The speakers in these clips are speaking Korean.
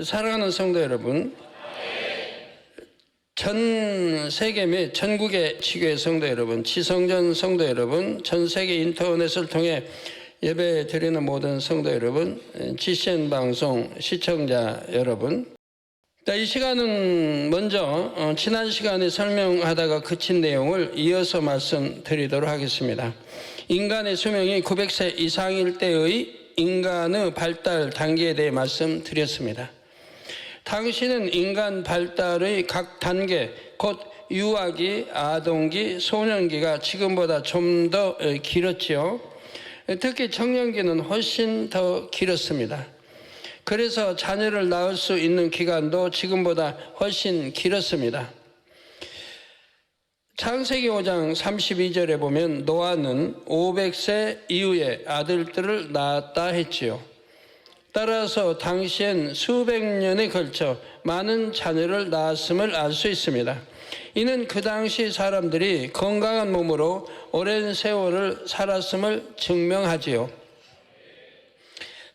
사랑하는 성도 여러분, 전 세계 및 전국의 지교회 성도 여러분, 지성전 성도 여러분, 전 세계 인터넷을 통해 예배 드리는 모든 성도 여러분, GCN 방송 시청자 여러분, 이 시간은 먼저 지난 시간에 설명하다가 그친 내용을 이어서 말씀드리도록 하겠습니다. 인간의 수명이 900세 이상일 때의 인간의 발달 단계에 대해 말씀드렸습니다. 당시는 인간 발달의 각 단계, 곧 유아기, 아동기, 소년기가 지금보다 좀 더 길었지요. 특히 청년기는 훨씬 더 길었습니다. 그래서 자녀를 낳을 수 있는 기간도 지금보다 훨씬 길었습니다. 창세기 5장 32절에 보면 노아는 500세 이후에 아들들을 낳았다 했지요. 따라서 당시엔 수백 년에 걸쳐 많은 자녀를 낳았음을 알 수 있습니다. 이는 그 당시 사람들이 건강한 몸으로 오랜 세월을 살았음을 증명하지요.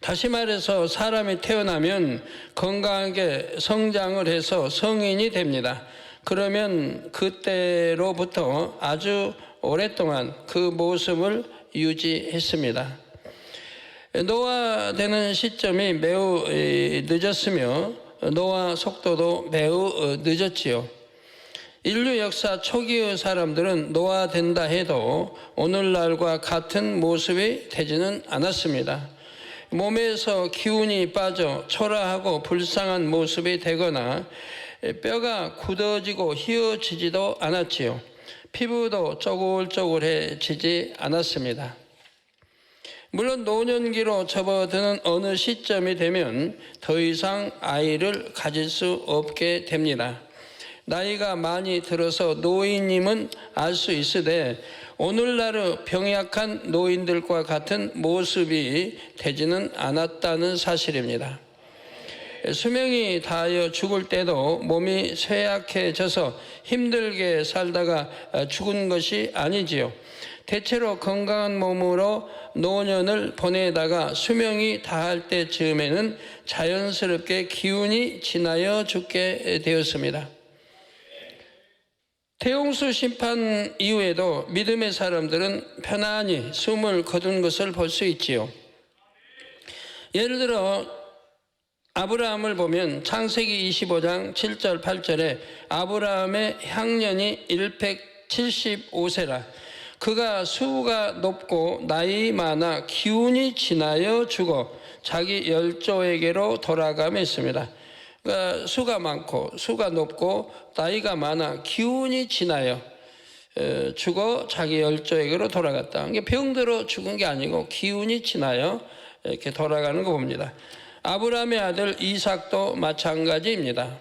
다시 말해서 사람이 태어나면 건강하게 성장을 해서 성인이 됩니다. 그러면 그때로부터 아주 오랫동안 그 모습을 유지했습니다. 노화되는 시점이 매우 늦었으며 노화 속도도 매우 늦었지요. 인류 역사 초기의 사람들은 노화된다 해도 오늘날과 같은 모습이 되지는 않았습니다. 몸에서 기운이 빠져 초라하고 불쌍한 모습이 되거나 뼈가 굳어지고 휘어지지도 않았지요. 피부도 쪼글쪼글해지지 않았습니다. 물론 노년기로 접어드는 어느 시점이 되면 더 이상 아이를 가질 수 없게 됩니다. 나이가 많이 들어서 노인임은 알 수 있으되 오늘날의 병약한 노인들과 같은 모습이 되지는 않았다는 사실입니다. 수명이 다하여 죽을 때도 몸이 쇠약해져서 힘들게 살다가 죽은 것이 아니지요. 대체로 건강한 몸으로 노년을 보내다가 수명이 다할 때쯤에는 자연스럽게 기운이 지나여 죽게 되었습니다. 태용수 심판 이후에도 믿음의 사람들은 편안히 숨을 거둔 것을 볼 수 있지요. 예를 들어 아브라함을 보면 창세기 25장 7절 8절에 아브라함의 향년이 175세라 그가 수가 높고 나이 많아 기운이 지나여 죽어 자기 열조에게로 돌아가며 했습니다. 그러니까 수가 많고 수가 높고 나이가 많아 기운이 지나여 죽어 자기 열조에게로 돌아갔다. 이게 병들어 죽은 게 아니고 기운이 지나여 이렇게 돌아가는 거 봅니다. 아브라함의 아들 이삭도 마찬가지입니다.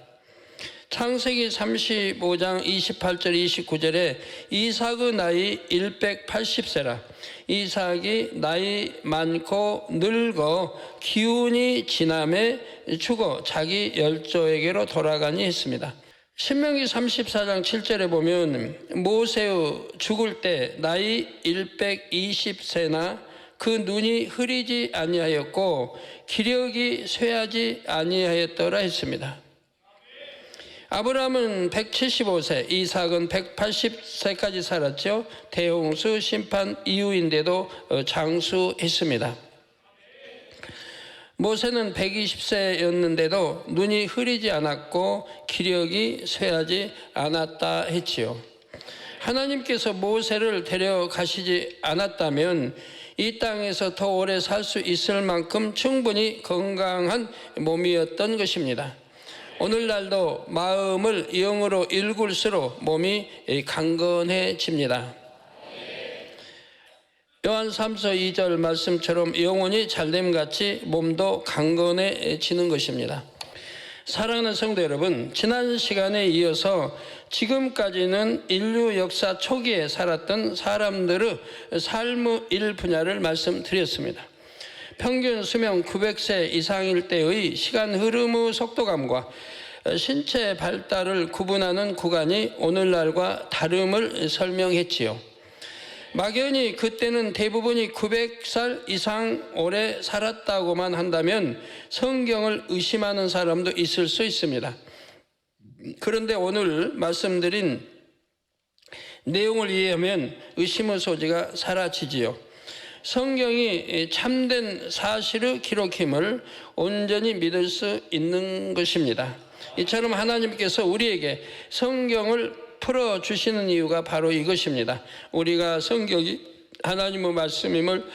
창세기 35장 28절 29절에 이삭의 나이 180세라 이삭이 나이 많고 늙어 기운이 지남에 죽어 자기 열조에게로 돌아가니 했습니다. 신명기 34장 7절에 보면 모세의 죽을 때 나이 120세나 그 눈이 흐리지 아니하였고 기력이 쇠하지 아니하였더라 했습니다. 아브라함은 175세, 이삭은 180세까지 살았죠. 대홍수 심판 이후인데도 장수했습니다. 모세는 120세였는데도 눈이 흐리지 않았고 기력이 쇠하지 않았다 했지요. 하나님께서 모세를 데려가시지 않았다면 이 땅에서 더 오래 살 수 있을 만큼 충분히 건강한 몸이었던 것입니다. 오늘날도 마음을 영으로 일굴수록 몸이 강건해집니다. 요한 3서 2절 말씀처럼 영혼이 잘됨같이 몸도 강건해지는 것입니다. 사랑하는 성도 여러분, 지난 시간에 이어서 지금까지는 인류 역사 초기에 살았던 사람들의 삶의 일 분야를 말씀드렸습니다. 평균 수명 900세 이상일 때의 시간 흐름의 속도감과 신체 발달을 구분하는 구간이 오늘날과 다름을 설명했지요. 막연히 그때는 대부분이 900살 이상 오래 살았다고만 한다면 성경을 의심하는 사람도 있을 수 있습니다. 그런데 오늘 말씀드린 내용을 이해하면 의심의 소지가 사라지지요. 성경이 참된 사실의 기록임을 온전히 믿을 수 있는 것입니다. 이처럼 하나님께서 우리에게 성경을 풀어주시는 이유가 바로 이것입니다. 우리가 성경이 하나님의 말씀임을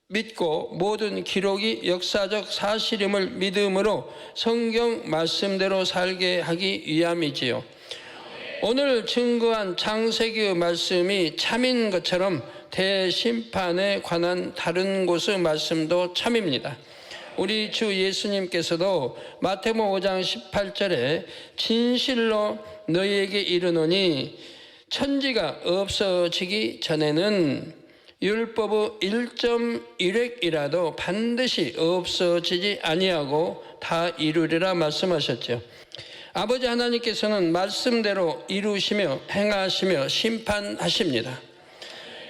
믿고 모든 기록이 역사적 사실임을 믿음으로 성경 말씀대로 살게 하기 위함이지요. 오늘 증거한 창세기의 말씀이 참인 것처럼 대심판에 관한 다른 곳의 말씀도 참입니다. 우리 주 예수님께서도 마태복음 5장 18절에 진실로 너희에게 이르노니 천지가 없어지기 전에는 율법의 1.1획이라도 반드시 없어지지 아니하고 다 이루리라 말씀하셨죠. 아버지 하나님께서는 말씀대로 이루시며 행하시며 심판하십니다.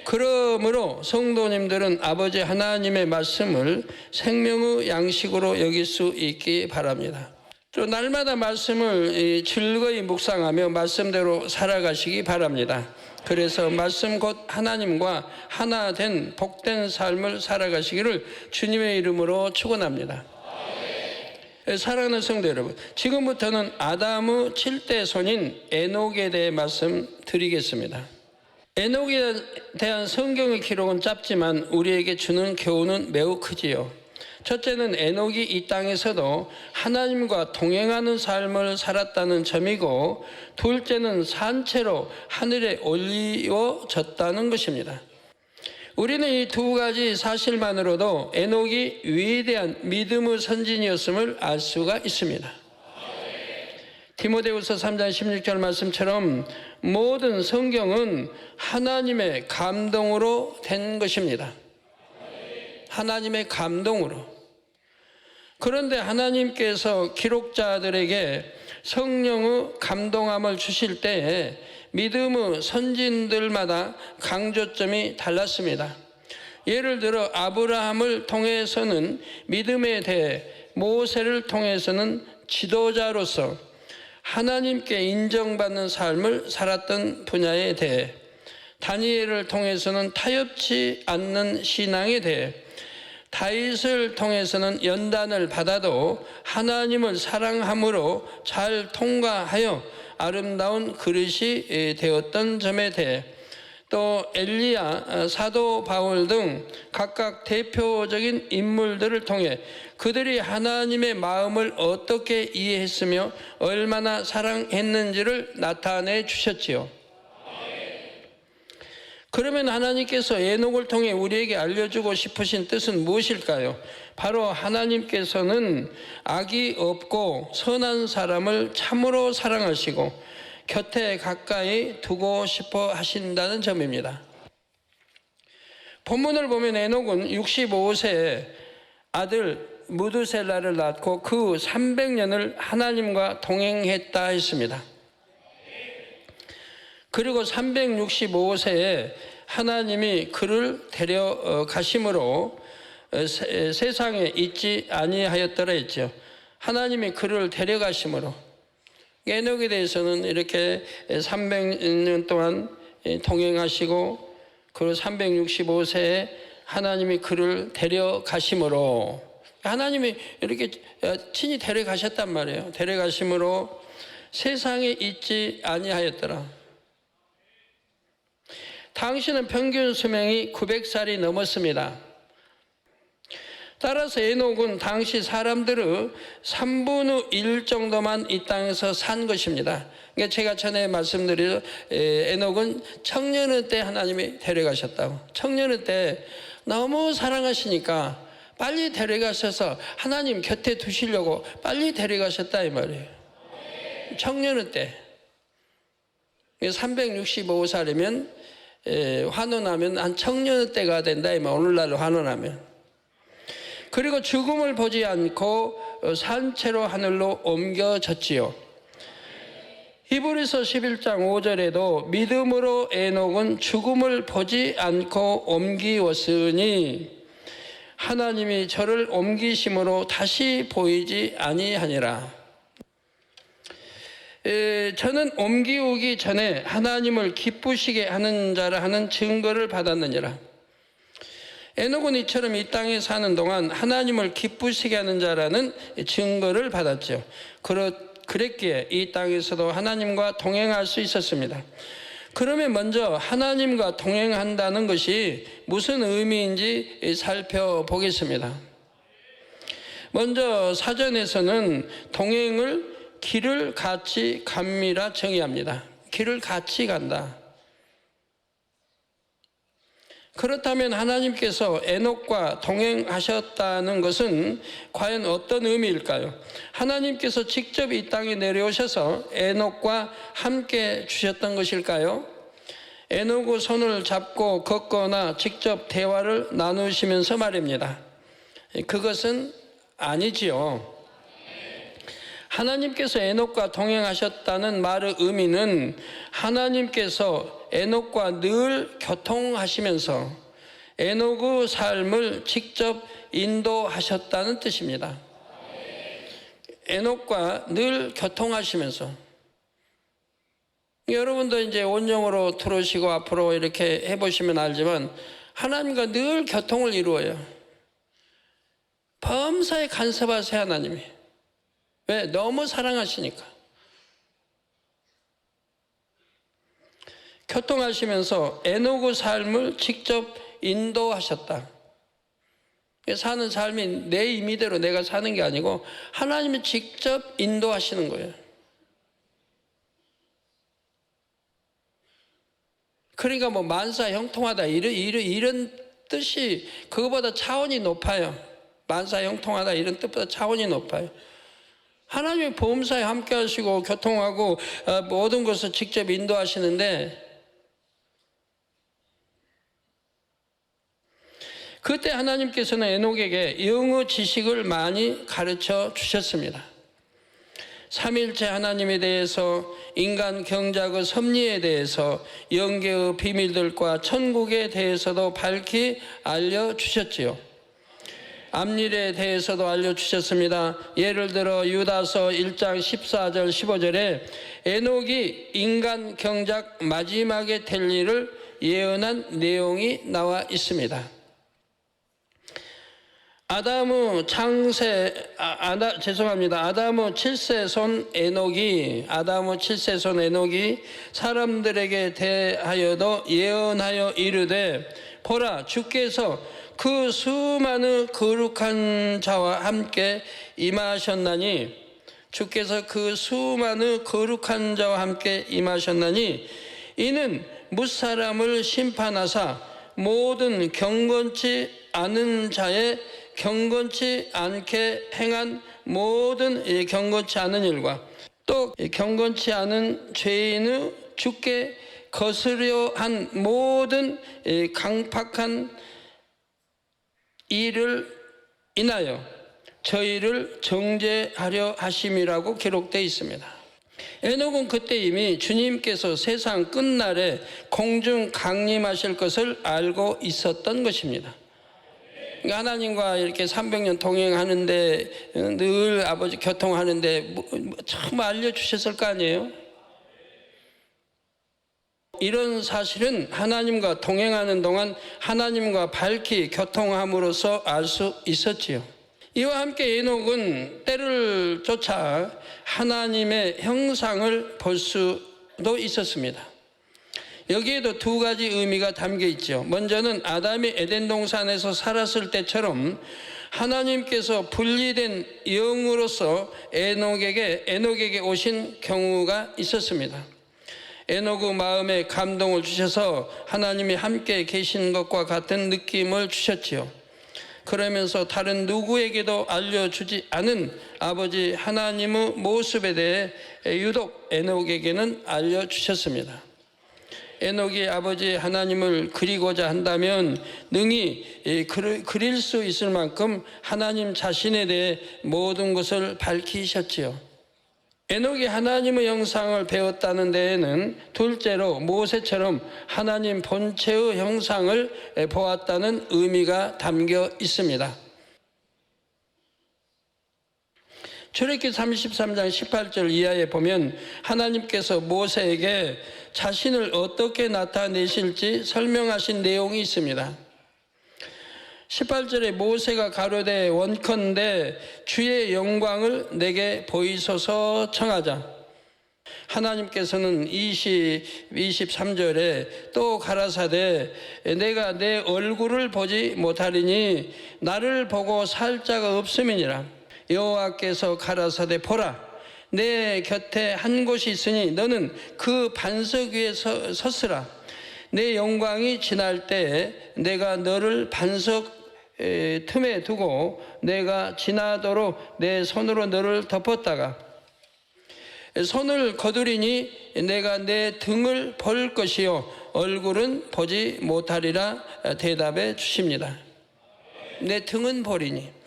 그러므로 성도님들은 아버지 하나님의 말씀을 생명의 양식으로 여길 수 있기 바랍니다. 또 날마다 말씀을 즐거이 묵상하며 말씀대로 살아가시기 바랍니다. 그래서 말씀 곧 하나님과 하나 된 복된 삶을 살아가시기를 주님의 이름으로 축원합니다. 사랑하는 성도 여러분, 지금부터는 아담의 7대 손인 에녹에 대해 말씀드리겠습니다. 에녹에 대한 성경의 기록은 짧지만 우리에게 주는 교훈은 매우 크지요. 첫째는 에녹이 이 땅에서도 하나님과 동행하는 삶을 살았다는 점이고, 둘째는 산채로 하늘에 올리워졌다는 것입니다. 우리는 이 두 가지 사실만으로도 에녹이 위대한 믿음의 선진이었음을 알 수가 있습니다. 디모데후서 3장 16절 말씀처럼 모든 성경은 하나님의 감동으로 된 것입니다. 하나님의 감동으로. 그런데 하나님께서 기록자들에게 성령의 감동함을 주실 때에 믿음의 선진들마다 강조점이 달랐습니다. 예를 들어 아브라함을 통해서는 믿음에 대해, 모세를 통해서는 지도자로서 하나님께 인정받는 삶을 살았던 분야에 대해, 다니엘을 통해서는 타협치 않는 신앙에 대해, 다윗을 통해서는 연단을 받아도 하나님을 사랑함으로 잘 통과하여 아름다운 그릇이 되었던 점에 대해, 또 엘리야, 사도 바울 등 각각 대표적인 인물들을 통해 그들이 하나님의 마음을 어떻게 이해했으며 얼마나 사랑했는지를 나타내 주셨지요. 그러면 하나님께서 에녹을 통해 우리에게 알려주고 싶으신 뜻은 무엇일까요? 바로 하나님께서는 악이 없고 선한 사람을 참으로 사랑하시고 곁에 가까이 두고 싶어 하신다는 점입니다. 본문을 보면 에녹은 65세에 아들 무드셀라를 낳고 그 300년을 하나님과 동행했다 했습니다. 그리고 365세에 하나님이 그를 데려가심으로 세상에 있지 아니하였더라 했죠. 하나님이 그를 데려가심으로. 에녹에 대해서는 이렇게 300년 동안 동행하시고 그리고 365세에 하나님이 그를 데려가심으로, 하나님이 이렇게 친히 데려가셨단 말이에요. 데려가심으로 세상에 있지 아니하였더라. 당시는 평균 수명이 900살이 넘었습니다. 따라서 에녹은 당시 사람들의 3분의 1 정도만 이 땅에서 산 것입니다. 그러니까 제가 전에 말씀드린 에녹은 청년의 때 하나님이 데려가셨다고. 청년의 때 너무 사랑하시니까 빨리 데려가셔서 하나님 곁에 두시려고 빨리 데려가셨다 이 말이에요. 청년의 때 365살이면 환원하면 한 청년의 때가 된다 이 말. 오늘날로 환원하면. 그리고 죽음을 보지 않고 산채로 하늘로 옮겨졌지요. 히브리서 11장 5절에도 믿음으로 에녹은 죽음을 보지 않고 옮기었으니 하나님이 저를 옮기심으로 다시 보이지 아니하니라. 저는 옮기우기 전에 하나님을 기쁘시게 하는 자라 하는 증거를 받았느니라. 에녹은 이처럼 이 땅에 사는 동안 하나님을 기쁘시게 하는 자라는 증거를 받았죠. 그랬기에 이 땅에서도 하나님과 동행할 수 있었습니다. 그러면 먼저 하나님과 동행한다는 것이 무슨 의미인지 살펴보겠습니다. 먼저 사전에서는 동행을 길을 같이 갑니다 정의합니다. 길을 같이 간다. 그렇다면 하나님께서 에녹과 동행하셨다는 것은 과연 어떤 의미일까요? 하나님께서 직접 이 땅에 내려오셔서 에녹과 함께 주셨던 것일까요? 에녹의 손을 잡고 걷거나 직접 대화를 나누시면서 말입니다. 그것은 아니지요. 하나님께서 에녹과 동행하셨다는 말의 의미는 하나님께서 에녹과 늘 교통하시면서 에녹의 삶을 직접 인도하셨다는 뜻입니다. 에녹과 늘 교통하시면서, 여러분도 이제 온영으로 들어오시고 앞으로 이렇게 해보시면 알지만 하나님과 늘 교통을 이루어요. 범사에 간섭하세요, 하나님이. 왜? 너무 사랑하시니까. 교통하시면서 에녹의 삶을 직접 인도하셨다. 사는 삶이 내 임의대로 내가 사는 게 아니고 하나님이 직접 인도하시는 거예요. 그러니까 뭐 만사 형통하다 이런 뜻이 그거보다 차원이 높아요. 만사 형통하다 이런 뜻보다 차원이 높아요. 하나님이 보험사에 함께 하시고 교통하고 모든 것을 직접 인도하시는데, 그때 하나님께서는 에녹에게 영의 지식을 많이 가르쳐 주셨습니다. 삼일체 하나님에 대해서, 인간 경작의 섭리에 대해서, 영계의 비밀들과 천국에 대해서도 밝히 알려주셨지요. 앞일에 대해서도 알려주셨습니다. 예를 들어 유다서 1장 14절 15절에 에녹이 인간 경작 마지막에 될 일을 예언한 내용이 나와 있습니다. 아담의 7세손 에녹이 사람들에게 대하여도 예언하여 이르되, 보라, 주께서 그 수많은 거룩한 자와 함께 임하셨나니, 이는 뭇사람을 심판하사 모든 경건치 않은 자의 경건치 않게 행한 모든 경건치 않은 일과 또 경건치 않은 죄인의 주께 거스려 한 모든 강팍한 일을 인하여 저희를 정죄하려 하심이라고 기록되어 있습니다. 에녹은 그때 이미 주님께서 세상 끝날에 공중 강림하실 것을 알고 있었던 것입니다. 그러니까 하나님과 이렇게 300년 동행하는데, 늘 아버지 교통하는데 참 알려주셨을 거 아니에요? 이런 사실은 하나님과 동행하는 동안 하나님과 밝히 교통함으로써 알 수 있었지요. 이와 함께 에녹은 때를 쫓아 하나님의 형상을 볼 수도 있었습니다. 여기에도 두 가지 의미가 담겨 있죠. 먼저는 아담이 에덴 동산에서 살았을 때처럼 하나님께서 분리된 영으로서 에녹에게 오신 경우가 있었습니다. 에녹의 마음에 감동을 주셔서 하나님이 함께 계신 것과 같은 느낌을 주셨지요. 그러면서 다른 누구에게도 알려주지 않은 아버지 하나님의 모습에 대해 유독 에녹에게는 알려주셨습니다. 에녹이 아버지 하나님을 그리고자 한다면 능히 그릴 수 있을 만큼 하나님 자신에 대해 모든 것을 밝히셨지요. 에녹이 하나님의 형상을 배웠다는 데에는 둘째로 모세처럼 하나님 본체의 형상을 보았다는 의미가 담겨 있습니다. 출애굽기 33장 18절 이하에 보면 하나님께서 모세에게 자신을 어떻게 나타내실지 설명하신 내용이 있습니다. 18절에 모세가 가로되 원컨대 주의 영광을 내게 보이소서 청하자. 하나님께서는 23절에 또 가라사대 내가 내 얼굴을 보지 못하리니 나를 보고 살 자가 없음이니라. 여호와께서 가라사대 보라 내 곁에 한 곳이 있으니 너는 그 반석 위에 섰으라. 내 영광이 지날 때 내가 너를 반석 틈에 두고 내가 지나도록 내 손으로 너를 덮었다가 손을 거두리니 내가 내 등을 볼 것이요 얼굴은 보지 못하리라 대답해 주십니다. 내 등은 보리니.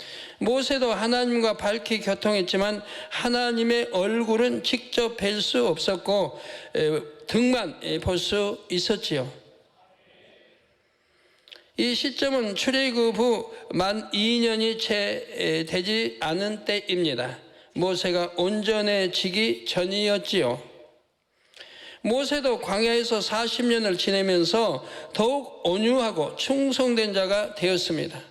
모세도 하나님과 밝히 교통했지만 하나님의 얼굴은 직접 뵐 수 없었고 등만 볼 수 있었지요. 이 시점은 출애굽 후 만 2년이 채 되지 않은 때입니다. 모세가 온전해지기 전이었지요. 모세도 광야에서 40년을 지내면서 더욱 온유하고 충성된 자가 되었습니다.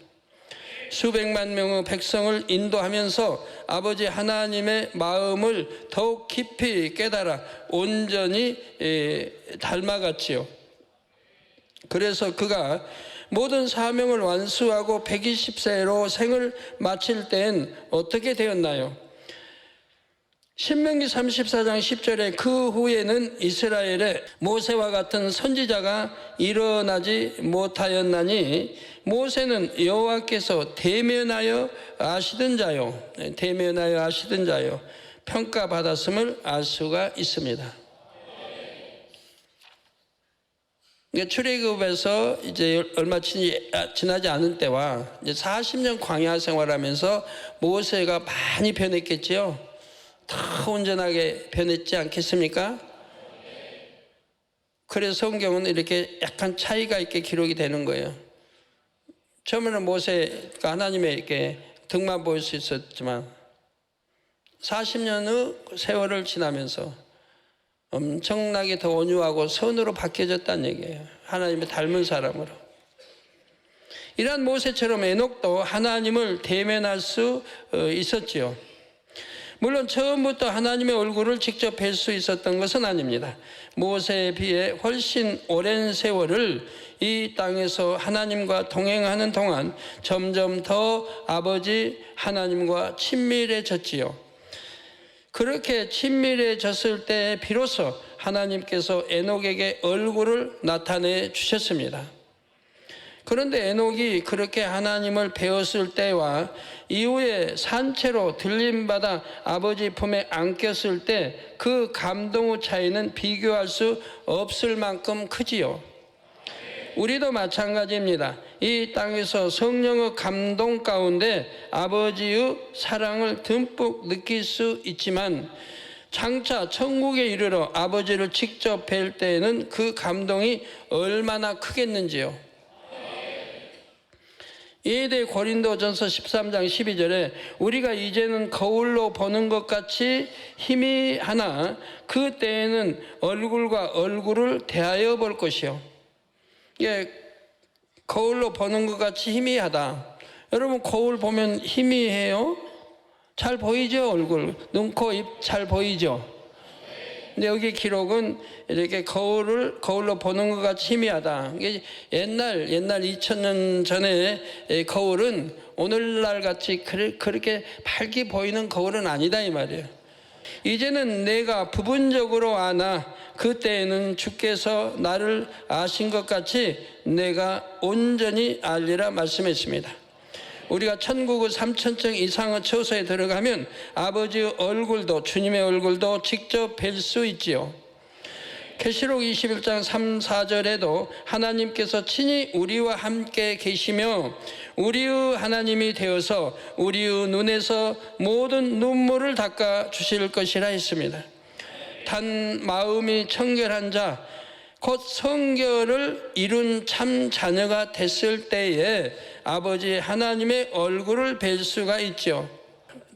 수백만 명의 백성을 인도하면서 아버지 하나님의 마음을 더욱 깊이 깨달아 온전히 닮아갔지요. 그래서 그가 모든 사명을 완수하고 120세로 생을 마칠 때엔 어떻게 되었나요? 신명기 34장 10절에 그 후에는 이스라엘에 모세와 같은 선지자가 일어나지 못하였나니 모세는 여호와께서 대면하여 아시던 자요, 대면하여 아시던 자요, 평가받았음을 알 수가 있습니다. 출애굽에서 이제 얼마 지나지 않은 때와 이제 40년 광야 생활하면서 모세가 많이 변했겠지요. 더 온전하게 변했지 않겠습니까? 그래서 성경은 이렇게 약간 차이가 있게 기록이 되는 거예요. 처음에는 모세가 하나님의 이렇게 등만 보일 수 있었지만 40년의 세월을 지나면서 엄청나게 더 온유하고 선으로 바뀌어졌다는 얘기예요. 하나님의 닮은 사람으로. 이러한 모세처럼 에녹도 하나님을 대면할 수 있었지요. 물론 처음부터 하나님의 얼굴을 직접 뵐 수 있었던 것은 아닙니다. 모세에 비해 훨씬 오랜 세월을 이 땅에서 하나님과 동행하는 동안 점점 더 아버지 하나님과 친밀해졌지요. 그렇게 친밀해졌을 때 비로소 하나님께서 에녹에게 얼굴을 나타내 주셨습니다. 그런데 에녹이 그렇게 하나님을 배웠을 때와 이후에 산채로 들림받아 아버지 품에 안겼을 때 그 감동의 차이는 비교할 수 없을 만큼 크지요. 우리도 마찬가지입니다. 이 땅에서 성령의 감동 가운데 아버지의 사랑을 듬뿍 느낄 수 있지만 장차 천국에 이르러 아버지를 직접 뵐 때에는 그 감동이 얼마나 크겠는지요. 이에 대해 고린도전서 13장 12절에 우리가 이제는 거울로 보는 것 같이 희미하나 그 때에는 얼굴과 얼굴을 대하여 볼 것이요. 예, 거울로 보는 것 같이 희미하다. 여러분 거울 보면 희미해요? 잘 보이죠? 얼굴, 눈, 코, 입 잘 보이죠? 근데 여기 기록은 이렇게 거울로 보는 것 같이 희미하다. 이게 옛날 2000년 전에 거울은 오늘날 같이 그렇게 밝게 보이는 거울은 아니다 이 말이에요. 이제는 내가 부분적으로 아나 그때에는 주께서 나를 아신 것 같이 내가 온전히 알리라 말씀했습니다. 우리가 천국의 3000층 이상의 처소에 들어가면 아버지의 얼굴도 주님의 얼굴도 직접 뵐 수 있지요. 계시록 21장 3, 4절에도 하나님께서 친히 우리와 함께 계시며 우리의 하나님이 되어서 우리의 눈에서 모든 눈물을 닦아 주실 것이라 했습니다. 단 마음이 청결한 자, 곧 성결을 이룬 참 자녀가 됐을 때에 아버지 하나님의 얼굴을 뵐 수가 있죠.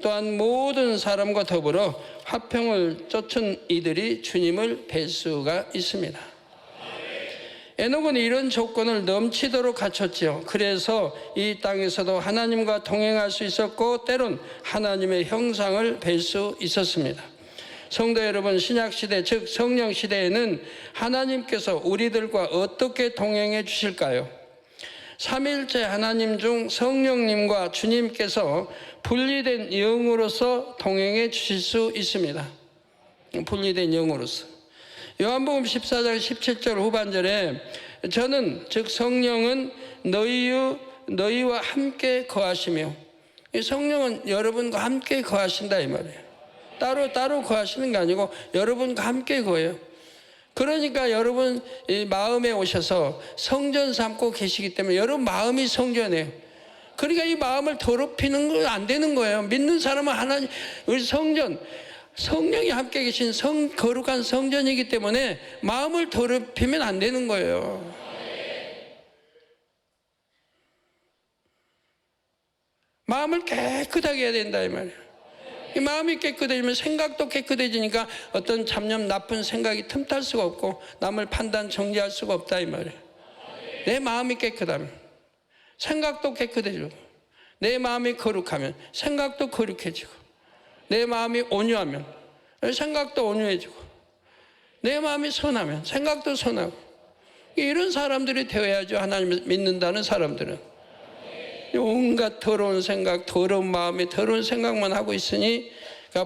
또한 모든 사람과 더불어 화평을 쫓은 이들이 주님을 뵐 수가 있습니다. 에녹은 이런 조건을 넘치도록 갖췄죠. 그래서 이 땅에서도 하나님과 동행할 수 있었고 때론 하나님의 형상을 뵐 수 있었습니다. 성도 여러분, 신약시대 즉 성령시대에는 하나님께서 우리들과 어떻게 동행해 주실까요? 삼위일체 하나님 중 성령님과 주님께서 분리된 영으로서 동행해 주실 수 있습니다. 분리된 영으로서. 요한복음 14장 17절 후반절에 저는 즉 성령은 너희와 함께 거하시며, 이 성령은 여러분과 함께 거하신다 이 말이에요. 따로 거하시는 게 아니고 여러분과 함께 거해요. 그러니까 여러분 이 마음에 오셔서 성전 삼고 계시기 때문에 여러분 마음이 성전이에요. 그러니까 이 마음을 더럽히는 건 안 되는 거예요. 믿는 사람은 하나님, 우리 성령이 함께 계신 거룩한 성전이기 때문에 마음을 더럽히면 안 되는 거예요. 마음을 깨끗하게 해야 된다 이 말이에요. 이 마음이 깨끗해지면 생각도 깨끗해지니까 어떤 잡념 나쁜 생각이 틈탈 수가 없고 남을 판단 정죄할 수가 없다 이 말이에요. 내 마음이 깨끗하면 생각도 깨끗해지고, 내 마음이 거룩하면 생각도 거룩해지고, 내 마음이 온유하면 생각도 온유해지고, 내 마음이 선하면 생각도 선하고, 이런 사람들이 되어야죠. 하나님을 믿는다는 사람들은. 온갖 더러운 생각, 더러운 마음에 더러운 생각만 하고 있으니,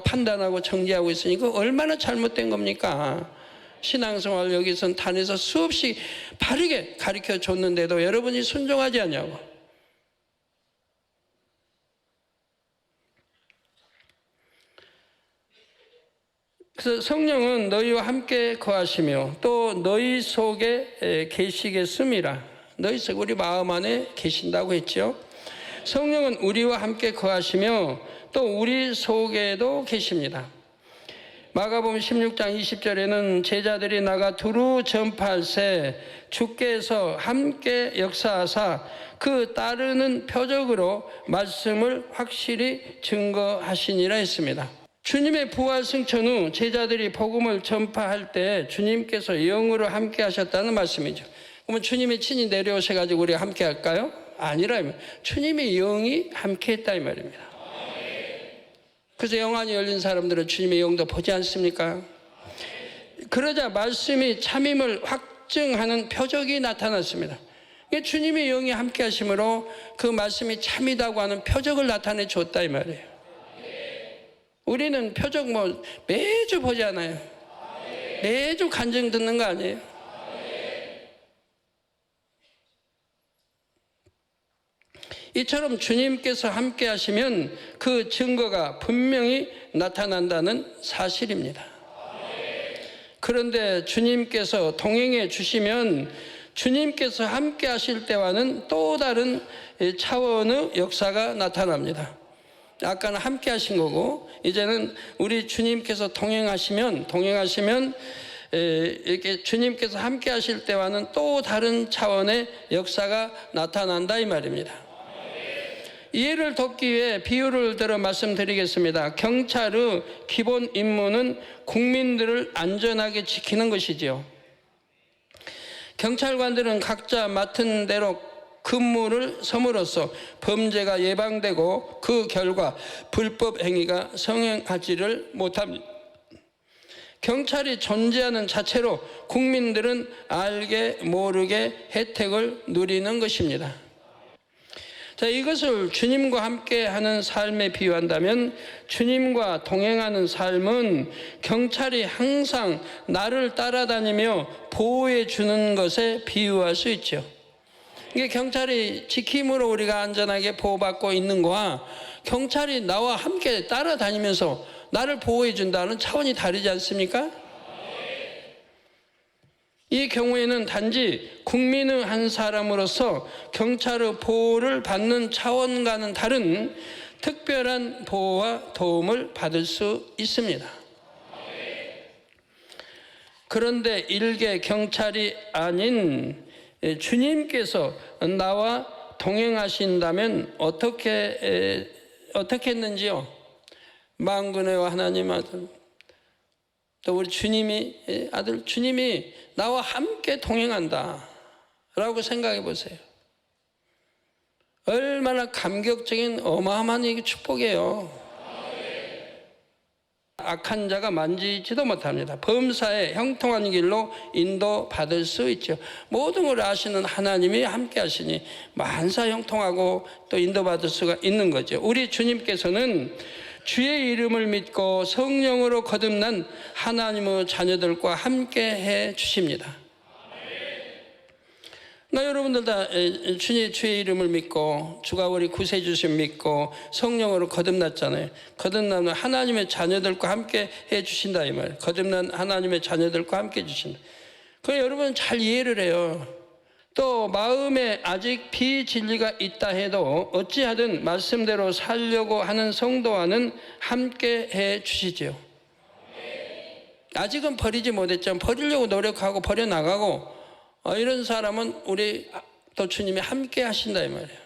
판단하고 정죄하고 있으니 그 얼마나 잘못된 겁니까? 신앙생활 여기선 단에서 수없이 바르게 가르쳐 줬는데도 여러분이 순종하지 않냐고. 그래서 성령은 너희와 함께 거하시며 또 너희 속에 계시겠음이라. 너희 속, 우리 마음 안에 계신다고 했죠. 성령은 우리와 함께 거하시며 또 우리 속에도 계십니다. 마가복음 16장 20절에는 제자들이 나가 두루 전파할새 주께서 함께 역사하사 그 따르는 표적으로 말씀을 확실히 증거하시니라 했습니다. 주님의 부활 승천 후 제자들이 복음을 전파할 때 주님께서 영으로 함께 하셨다는 말씀이죠. 그러면 주님이 친히 내려오셔가지고 우리가 함께 할까요? 아니라 주님의 영이 함께 했다 이 말입니다. 그래서 영안이 열린 사람들은 주님의 영도 보지 않습니까? 그러자 말씀이 참임을 확증하는 표적이 나타났습니다. 주님의 영이 함께 하심으로 그 말씀이 참이다고 하는 표적을 나타내 줬다 이 말이에요. 우리는 표적 매주 보지 않아요. 매주 간증 듣는 거 아니에요. 이처럼 주님께서 함께 하시면 그 증거가 분명히 나타난다는 사실입니다. 그런데 주님께서 동행해 주시면 주님께서 함께 하실 때와는 또 다른 차원의 역사가 나타납니다. 아까는 함께 하신 거고 이제는 우리 주님께서 동행하시면 이렇게 주님께서 함께 하실 때와는 또 다른 차원의 역사가 나타난다 이 말입니다. 이해를 돕기 위해 비유를 들어 말씀드리겠습니다. 경찰의 기본 임무는 국민들을 안전하게 지키는 것이지요. 경찰관들은 각자 맡은 대로 근무를 섬으로써 범죄가 예방되고 그 결과 불법 행위가 성행하지를 못합니다. 경찰이 존재하는 자체로 국민들은 알게 모르게 혜택을 누리는 것입니다. 자, 이것을 주님과 함께 하는 삶에 비유한다면 주님과 동행하는 삶은 경찰이 항상 나를 따라다니며 보호해 주는 것에 비유할 수 있죠. 이게 경찰이 지킴으로 우리가 안전하게 보호받고 있는 거와 경찰이 나와 함께 따라다니면서 나를 보호해 준다는 차원이 다르지 않습니까? 이 경우에는 단지 국민의 한 사람으로서 경찰의 보호를 받는 차원과는 다른 특별한 보호와 도움을 받을 수 있습니다. 그런데 일개 경찰이 아닌 주님께서 나와 동행하신다면 어떻게 했는지요? 만군의 하나님 아들, 또 우리 주님이 아들 주님이 나와 함께 동행한다 라고 생각해 보세요. 얼마나 감격적인 어마어마한 축복이에요. 악한 자가 만지지도 못합니다. 범사에 형통한 길로 인도받을 수 있죠. 모든 걸 아시는 하나님이 함께 하시니 만사 형통하고 또 인도받을 수가 있는 거죠. 우리 주님께서는 주의 이름을 믿고 성령으로 거듭난 하나님의 자녀들과 함께 해 주십니다. 나 여러분들 다 주의 이름을 믿고 주가 우리 구세주심 믿고 성령으로 거듭났잖아요. 거듭난 하나님의 자녀들과 함께 해 주신다 이 말이에요. 거듭난 하나님의 자녀들과 함께 해 주신다. 그럼 여러분 잘 이해를 해요. 또 마음에 아직 비진리가 있다 해도 어찌하든 말씀대로 살려고 하는 성도와는 함께 해 주시죠. 아직은 버리지 못했지만 버리려고 노력하고 버려나가고 이런 사람은 우리 또 주님이 함께 하신다 이 말이에요.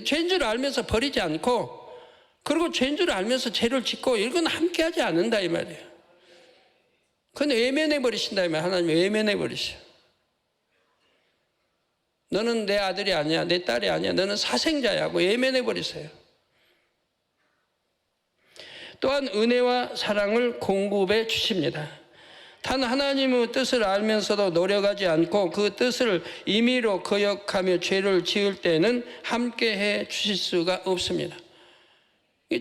죄인 줄 알면서 버리지 않고 그리고 죄인 줄 알면서 죄를 짓고 이건 함께 하지 않는다 이 말이에요. 그건 외면해 버리신다 이 말이에요. 하나님이 외면해 버리셔. 너는 내 아들이 아니야, 내 딸이 아니야, 너는 사생자야 하고 외면해 버리세요. 또한 은혜와 사랑을 공급해 주십니다. 단 하나님의 뜻을 알면서도 노력하지 않고 그 뜻을 임의로 거역하며 죄를 지을 때는 함께 해 주실 수가 없습니다.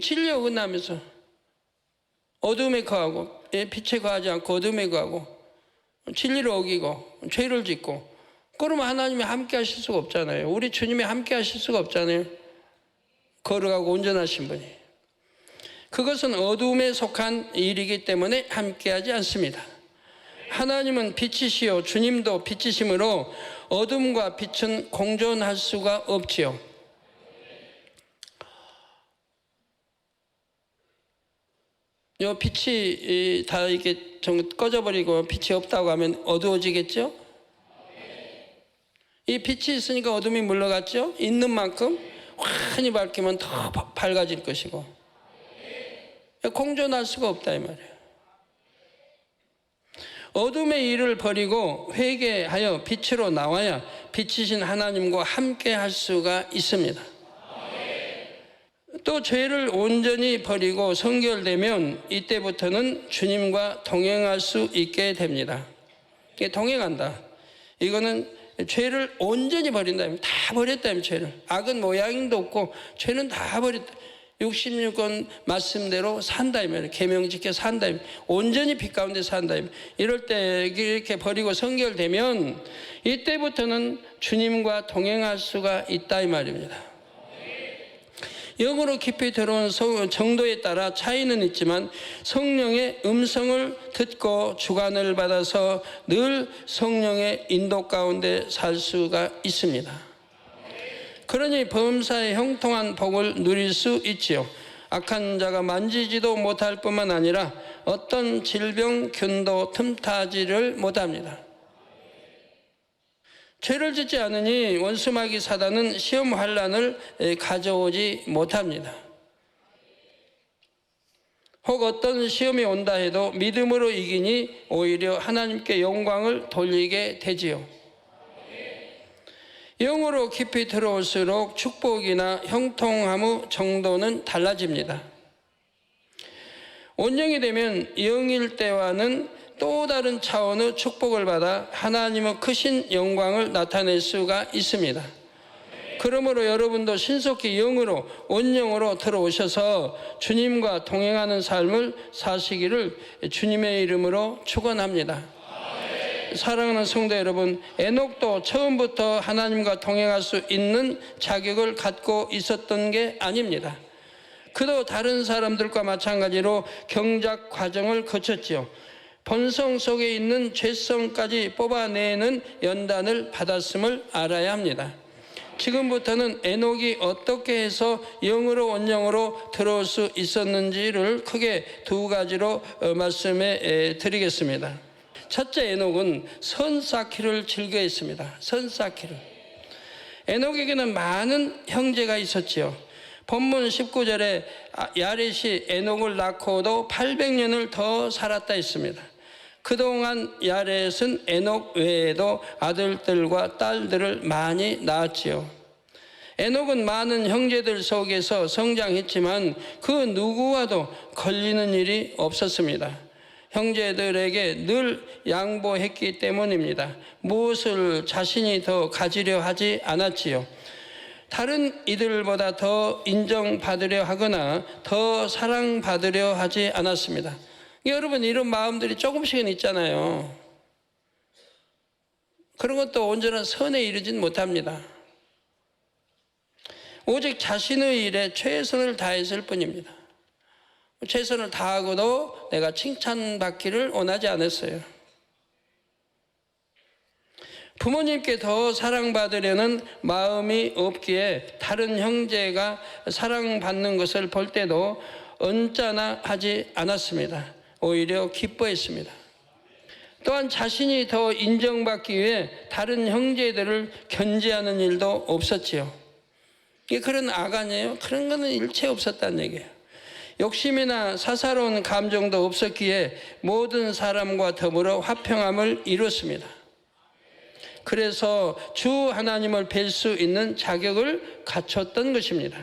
진리에 어긋나면서 어둠에 거하고 빛에 거하지 않고 어둠에 거하고 진리를 어기고 죄를 짓고 그러면 하나님이 함께 하실 수가 없잖아요. 우리 주님이 함께 하실 수가 없잖아요. 거룩하고 온전하신 분이. 그것은 어둠에 속한 일이기 때문에 함께 하지 않습니다. 하나님은 빛이시요 주님도 빛이시므로 어둠과 빛은 공존할 수가 없지요. 요 빛이 다 이렇게 좀 꺼져버리고 빛이 없다고 하면 어두워지겠죠? 이 빛이 있으니까 어둠이 물러갔죠? 있는 만큼 환히 밝히면 더 밝아질 것이고 공존할 수가 없다 이 말이에요. 어둠의 일을 버리고 회개하여 빛으로 나와야 빛이신 하나님과 함께 할 수가 있습니다. 또 죄를 온전히 버리고 성결되면 이때부터는 주님과 동행할 수 있게 됩니다. 동행한다. 이거는 죄를 온전히 버린다면 다 버렸다면 죄를. 악은 모양도 없고 죄는 다 버렸다. 66권 말씀대로 산다 이면 계명 지켜 산다 이면 온전히 빛 가운데 산다 이면 이럴 때 이렇게 버리고 성결되면 이때부터는 주님과 동행할 수가 있다 이 말입니다. 영으로 깊이 들어온 정도에 따라 차이는 있지만 성령의 음성을 듣고 주관을 받아서 늘 성령의 인도 가운데 살 수가 있습니다. 그러니 범사의 형통한 복을 누릴 수 있지요. 악한 자가 만지지도 못할 뿐만 아니라 어떤 질병, 균도 틈타지를 못합니다. 죄를 짓지 않으니 원수마귀 사단은 시험 환난을 가져오지 못합니다. 혹 어떤 시험이 온다 해도 믿음으로 이기니 오히려 하나님께 영광을 돌리게 되지요. 영으로 깊이 들어올수록 축복이나 형통함의 정도는 달라집니다. 온영이 되면 영일 때와는 또 다른 차원의 축복을 받아 하나님의 크신 영광을 나타낼 수가 있습니다. 그러므로 여러분도 신속히 영으로 온영으로 들어오셔서 주님과 동행하는 삶을 사시기를 주님의 이름으로 축원합니다. 사랑하는 성도 여러분, 에녹도 처음부터 하나님과 동행할 수 있는 자격을 갖고 있었던 게 아닙니다. 그도 다른 사람들과 마찬가지로 경작 과정을 거쳤지요. 본성 속에 있는 죄성까지 뽑아내는 연단을 받았음을 알아야 합니다. 지금부터는 에녹이 어떻게 해서 영으로 원령으로 들어올 수 있었는지를 크게 두 가지로 말씀해 드리겠습니다. 첫째, 에녹은 선 쌓기를 즐겨했습니다. 선 쌓기를. 에녹에게는 많은 형제가 있었지요. 본문 19절에 야렛이 에녹을 낳고도 800년을 더 살았다 했습니다. 그동안 야렛은 에녹 외에도 아들들과 딸들을 많이 낳았지요. 에녹은 많은 형제들 속에서 성장했지만 그 누구와도 걸리는 일이 없었습니다. 형제들에게 늘 양보했기 때문입니다. 무엇을 자신이 더 가지려 하지 않았지요. 다른 이들보다 더 인정받으려 하거나 더 사랑받으려 하지 않았습니다. 여러분, 이런 마음들이 조금씩은 있잖아요. 그런 것도 온전한 선에 이르진 못합니다. 오직 자신의 일에 최선을 다했을 뿐입니다. 최선을 다하고도 내가 칭찬받기를 원하지 않았어요. 부모님께 더 사랑받으려는 마음이 없기에 다른 형제가 사랑받는 것을 볼 때도 언짢아 하지 않았습니다. 오히려 기뻐했습니다. 또한 자신이 더 인정받기 위해 다른 형제들을 견제하는 일도 없었지요. 이게 그런 악아니에요? 그런 거는 일체 없었다는 얘기예요. 욕심이나 사사로운 감정도 없었기에 모든 사람과 더불어 화평함을 이뤘습니다. 그래서 주 하나님을 뵐 수 있는 자격을 갖췄던 것입니다.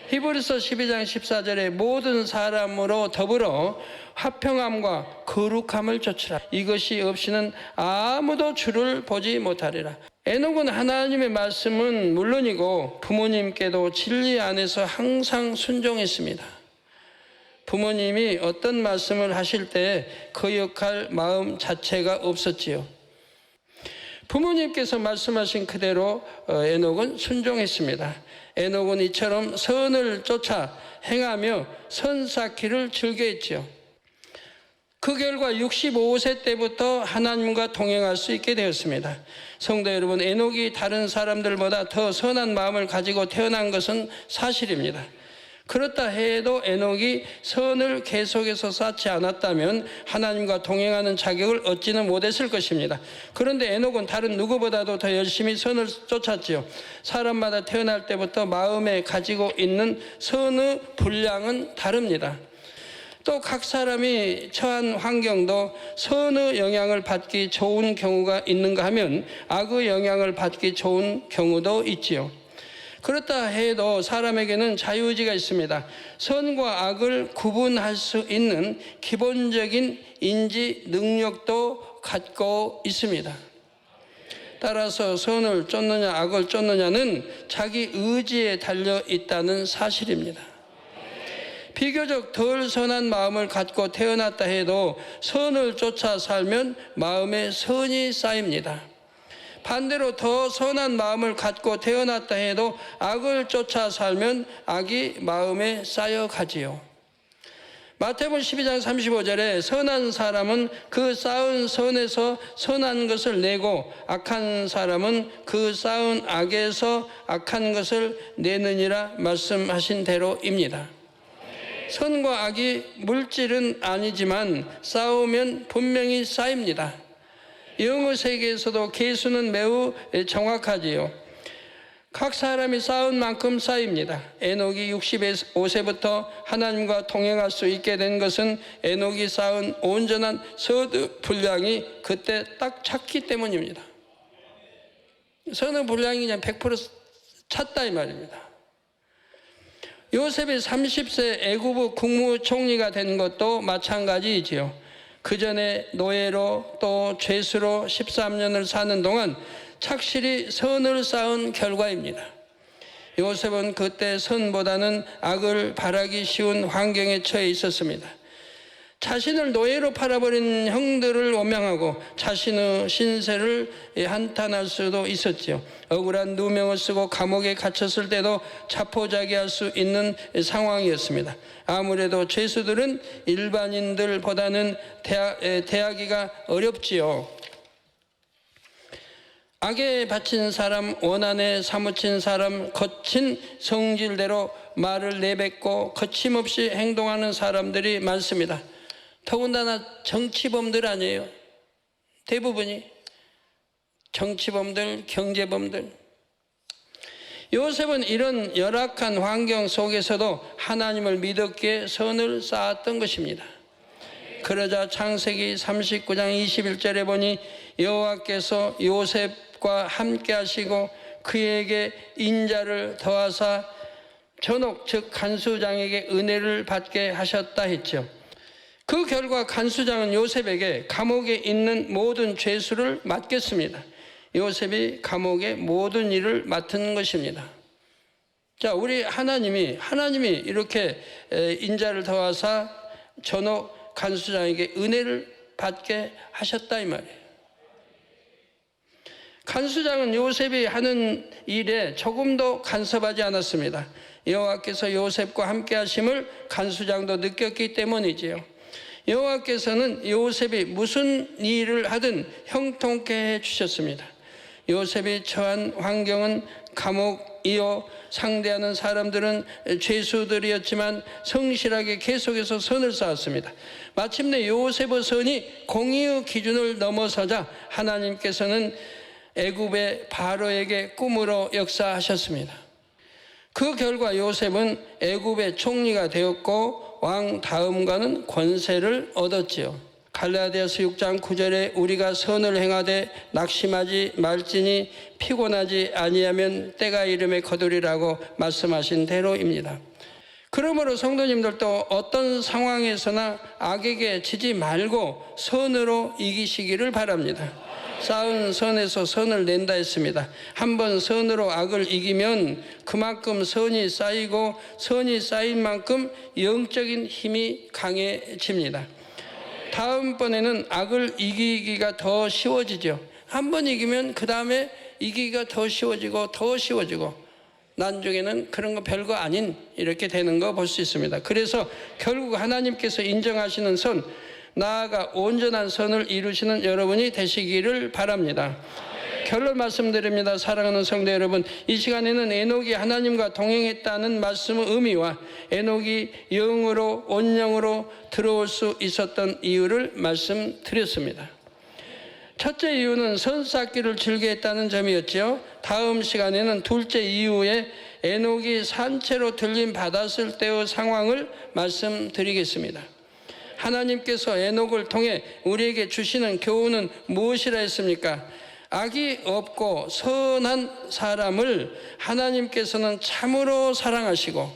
히브리서 12장 14절에 모든 사람으로 더불어 화평함과 거룩함을 좇으라. 이것이 없이는 아무도 주를 보지 못하리라. 에녹은 하나님의 말씀은 물론이고 부모님께도 진리 안에서 항상 순종했습니다. 부모님이 어떤 말씀을 하실 때 거역할 마음 자체가 없었지요. 부모님께서 말씀하신 그대로 에녹은 순종했습니다. 에녹은 이처럼 선을 쫓아 행하며 선 쌓기를 즐겨했지요. 그 결과 65세 때부터 하나님과 동행할 수 있게 되었습니다. 성도 여러분, 에녹이 다른 사람들보다 더 선한 마음을 가지고 태어난 것은 사실입니다. 그렇다 해도 에녹이 선을 계속해서 쌓지 않았다면 하나님과 동행하는 자격을 얻지는 못했을 것입니다. 그런데 에녹은 다른 누구보다도 더 열심히 선을 쫓았지요. 사람마다 태어날 때부터 마음에 가지고 있는 선의 분량은 다릅니다. 또 각 사람이 처한 환경도 선의 영향을 받기 좋은 경우가 있는가 하면 악의 영향을 받기 좋은 경우도 있지요. 그렇다 해도 사람에게는 자유의지가 있습니다. 선과 악을 구분할 수 있는 기본적인 인지 능력도 갖고 있습니다. 따라서 선을 쫓느냐 악을 쫓느냐는 자기 의지에 달려 있다는 사실입니다. 비교적 덜 선한 마음을 갖고 태어났다 해도 선을 쫓아 살면 마음에 선이 쌓입니다. 반대로 더 선한 마음을 갖고 태어났다 해도 악을 쫓아 살면 악이 마음에 쌓여가지요. 마태복음 12장 35절에 선한 사람은 그 쌓은 선에서 선한 것을 내고 악한 사람은 그 쌓은 악에서 악한 것을 내느니라 말씀하신 대로입니다. 선과 악이 물질은 아니지만 쌓으면 분명히 쌓입니다. 영어 세계에서도 계수는 매우 정확하지요. 각 사람이 쌓은 만큼 쌓입니다. 에녹이 65세부터 하나님과 동행할 수 있게 된 것은 에녹이 쌓은 온전한 선의 분량이 그때 딱 찼기 때문입니다. 선의 분량이 그냥 100% 찼다 이 말입니다. 요셉이 30세 애굽의 국무총리가 된 것도 마찬가지이지요. 그 전에 노예로 또 죄수로 13년을 사는 동안 착실히 선을 쌓은 결과입니다. 요셉은 그때 선보다는 악을 바라기 쉬운 환경에 처해 있었습니다. 자신을 노예로 팔아버린 형들을 원망하고 자신의 신세를 한탄할 수도 있었지요. 억울한 누명을 쓰고 감옥에 갇혔을 때도 자포자기할 수 있는 상황이었습니다. 아무래도 죄수들은 일반인들보다는 대하기가 어렵지요. 악에 바친 사람, 원한에 사무친 사람, 거친 성질대로 말을 내뱉고 거침없이 행동하는 사람들이 많습니다. 더군다나 정치범들 아니에요. 대부분이 정치범들, 경제범들. 요셉은 이런 열악한 환경 속에서도 하나님을 믿었기에 선을 쌓았던 것입니다. 그러자 창세기 39장 21절에 보니 여호와께서 요셉과 함께 하시고 그에게 인자를 더하사 전옥 즉 간수장에게 은혜를 받게 하셨다 했죠. 그 결과 간수장은 요셉에게 감옥에 있는 모든 죄수를 맡겼습니다. 요셉이 감옥의 모든 일을 맡은 것입니다. 자, 우리 하나님이 이렇게 인자를 더하사 전옥 간수장에게 은혜를 받게 하셨다 이 말이에요. 간수장은 요셉이 하는 일에 조금도 간섭하지 않았습니다. 여호와께서 요셉과 함께 하심을 간수장도 느꼈기 때문이지요. 여호와께서는 요셉이 무슨 일을 하든 형통케 해주셨습니다. 요셉이 처한 환경은 감옥이요, 상대하는 사람들은 죄수들이었지만 성실하게 계속해서 선을 쌓았습니다. 마침내 요셉의 선이 공의의 기준을 넘어서자 하나님께서는 애굽의 바로에게 꿈으로 역사하셨습니다. 그 결과 요셉은 애굽의 총리가 되었고 왕 다음과는 권세를 얻었지요. 갈라디아서 6장 9절에 우리가 선을 행하되 낙심하지 말지니 피곤하지 아니하면 때가 이름에 거두리라고 말씀하신 대로입니다. 그러므로 성도님들도 어떤 상황에서나 악에게 지지 말고 선으로 이기시기를 바랍니다. 쌓은 선에서 선을 낸다 했습니다. 한번 선으로 악을 이기면 그만큼 선이 쌓이고 선이 쌓인 만큼 영적인 힘이 강해집니다. 다음번에는 악을 이기기가 더 쉬워지죠. 한번 이기면 그 다음에 이기기가 더 쉬워지고 나중에는 그런 거 별거 아닌 이렇게 되는 거 볼 수 있습니다. 그래서 결국 하나님께서 인정하시는 선, 나아가 온전한 선을 이루시는 여러분이 되시기를 바랍니다. 결론 말씀드립니다. 사랑하는 성도 여러분, 이 시간에는 에녹이 하나님과 동행했다는 말씀의 의미와 에녹이 영으로 온영으로 들어올 수 있었던 이유를 말씀드렸습니다. 첫째 이유는 선 쌓기를 즐겨했다는 점이었죠. 다음 시간에는 둘째 이유에 에녹이 산채로 들림 받았을 때의 상황을 말씀드리겠습니다. 하나님께서 에녹을 통해 우리에게 주시는 교훈은 무엇이라 했습니까? 악이 없고 선한 사람을 하나님께서는 참으로 사랑하시고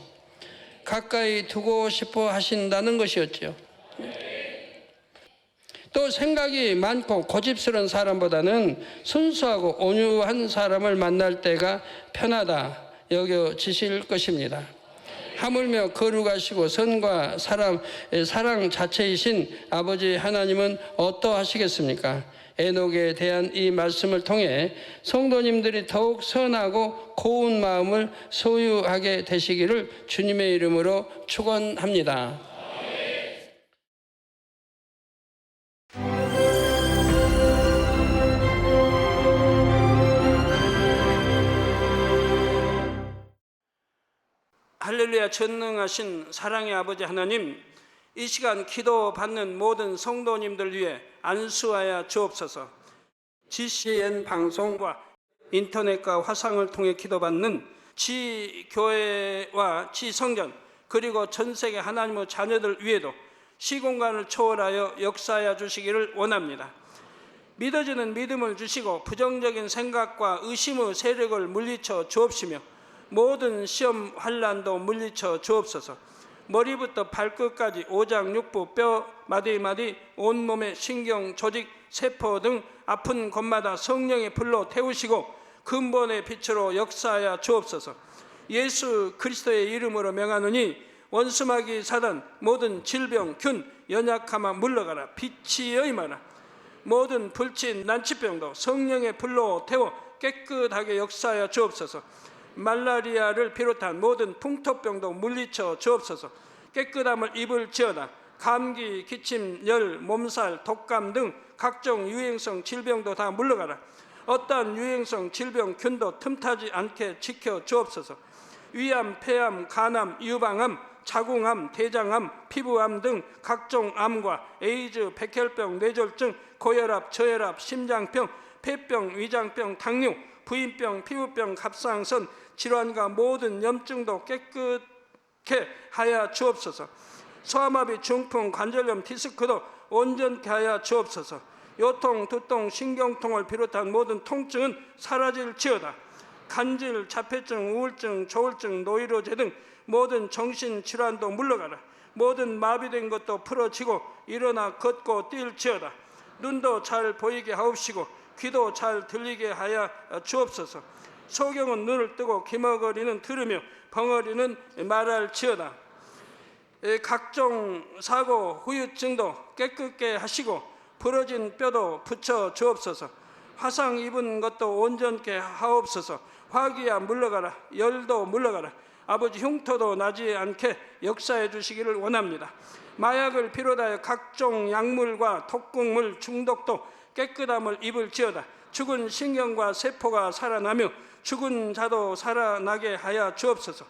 가까이 두고 싶어 하신다는 것이었죠. 또 생각이 많고 고집스러운 사람보다는 순수하고 온유한 사람을 만날 때가 편하다 여겨지실 것입니다. 하물며 거룩하시고 선과 사랑 자체이신 아버지 하나님은 어떠하시겠습니까? 에녹에 대한 이 말씀을 통해 성도님들이 더욱 선하고 고운 마음을 소유하게 되시기를 주님의 이름으로 축원합니다. 할렐루야. 전능하신 사랑의 아버지 하나님, 이 시간 기도받는 모든 성도님들 위해 안수하여 주옵소서. GCN 방송과 인터넷과 화상을 통해 기도받는 지교회와 지성전 그리고 전세계 하나님의 자녀들 위에도 시공간을 초월하여 역사하여 주시기를 원합니다. 믿어지는 믿음을 주시고 부정적인 생각과 의심의 세력을 물리쳐 주옵시며 모든 시험 환난도 물리쳐 주옵소서. 머리부터 발끝까지 오장육부 뼈 마디마디 온몸의 신경 조직 세포 등 아픈 곳마다 성령의 불로 태우시고 근본의 빛으로 역사하여 주옵소서. 예수 그리스도의 이름으로 명하노니 원수마귀 사단 모든 질병 균 연약함아 물러가라. 빛이여 임하라. 모든 불친 난치병도 성령의 불로 태워 깨끗하게 역사하여 주옵소서. 말라리아를 비롯한 모든 풍토병도 물리쳐 주옵소서. 깨끗함을 입을지어다. 감기, 기침, 열, 몸살, 독감 등 각종 유행성 질병도 다 물러가라. 어떠한 유행성 질병 균도 틈타지 않게 지켜 주옵소서. 위암, 폐암, 간암, 유방암, 자궁암, 대장암, 피부암 등 각종 암과 에이즈, 백혈병, 뇌졸중, 고혈압, 저혈압, 심장병, 폐병, 위장병, 당뇨, 부인병, 피부병, 갑상선 질환과 모든 염증도 깨끗게 하여 주옵소서. 소아마비, 중풍, 관절염, 디스크도 온전케 하여 주옵소서. 요통, 두통, 신경통을 비롯한 모든 통증은 사라질지어다. 간질, 자폐증, 우울증, 조울증, 노이로제 등 모든 정신질환도 물러가라. 모든 마비된 것도 풀어지고 일어나 걷고 뛸지어다. 눈도 잘 보이게 하옵시고 귀도 잘 들리게 하여 주옵소서. 소경은 눈을 뜨고 기머거리는 들으며 벙어리는 말할지어다. 각종 사고, 후유증도 깨끗게 하시고 부러진 뼈도 붙여 주옵소서. 화상 입은 것도 온전케 하옵소서. 화기야 물러가라. 열도 물러가라. 아버지 흉터도 나지 않게 역사해 주시기를 원합니다. 마약을 비롯하여 각종 약물과 독극물 중독도 깨끗함을 입을지어다. 죽은 신경과 세포가 살아나며 죽은 자도 살아나게 하여 주옵소서.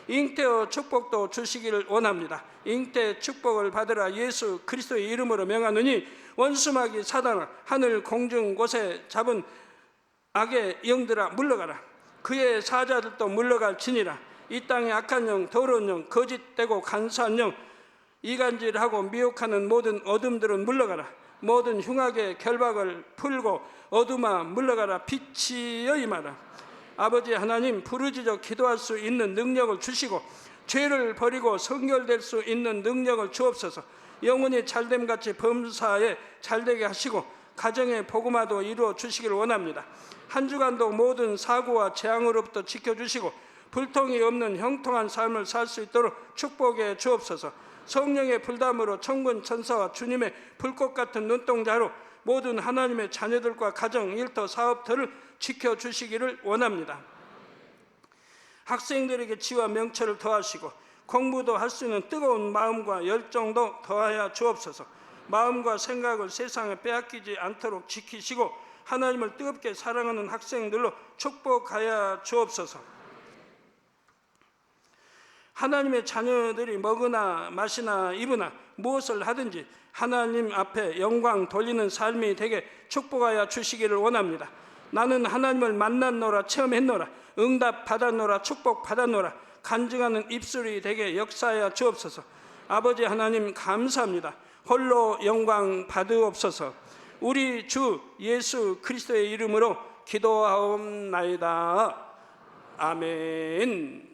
잉태의 축복도 주시기를 원합니다. 잉태 축복을 받으라. 예수 그리스도의 이름으로 명하노니 원수마귀 사단아 하늘 공중 곳에 잡은 악의 영들아 물러가라. 그의 사자들도 물러갈지니라. 이 땅의 악한 영, 더러운 영, 거짓되고 간사한 영, 이간질하고 미혹하는 모든 어둠들은 물러가라. 모든 흉악의 결박을 풀고 어둠아 물러가라. 빛이여 임하라. 아버지 하나님, 부르짖어 기도할 수 있는 능력을 주시고 죄를 버리고 성결될 수 있는 능력을 주옵소서. 영혼이 잘됨같이 범사에 잘되게 하시고 가정의 복음화도 이루어 주시기를 원합니다. 한 주간도 모든 사고와 재앙으로부터 지켜주시고 불통이 없는 형통한 삶을 살 수 있도록 축복해 주옵소서. 성령의 불담으로 천군 천사와 주님의 불꽃 같은 눈동자로 모든 하나님의 자녀들과 가정, 일터, 사업터를 지켜주시기를 원합니다. 학생들에게 지혜와 명철을 더하시고 공부도 할 수 있는 뜨거운 마음과 열정도 더하여 주옵소서. 마음과 생각을 세상에 빼앗기지 않도록 지키시고 하나님을 뜨겁게 사랑하는 학생들로 축복하여 주옵소서. 하나님의 자녀들이 먹으나 마시나 입으나 무엇을 하든지 하나님 앞에 영광 돌리는 삶이 되게 축복하여 주시기를 원합니다. 나는 하나님을 만났노라, 체험했노라, 응답 받았노라, 축복 받았노라, 간증하는 입술이 되게 역사하여 주옵소서. 아버지 하나님 감사합니다. 홀로 영광 받으옵소서. 우리 주 예수 그리스도의 이름으로 기도하옵나이다. 아멘.